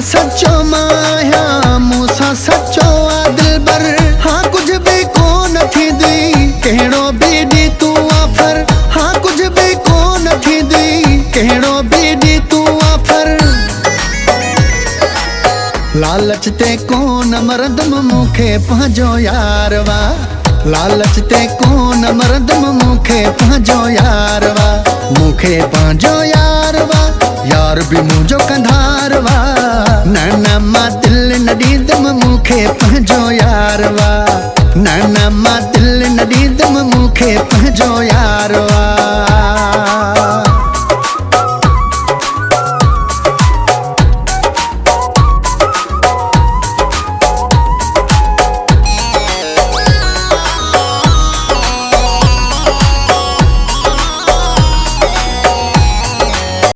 सच्चो माया मूसा सच्चो दिल बर। हाँ कुछ भी कोन थी दी कहिड़ो भी दी तू आफर। हाँ कुछ भी कोन थी दी कहिड़ो भी दी तू आफर। लालच ते कोन मरदम मूंखे पंहिंजो यार वा। लालच ते कोन मरदम मूंखे पंहिंजो यार वा। मूंखे पंहिंजो यार वा यार भी मुंहिंजो कंधार वा। न मां दिल न ॾींदमि मूंखे पंहिंजो यार वा। न मां दिल न ॾींदमि मूंखे पंहिंजो यार वा।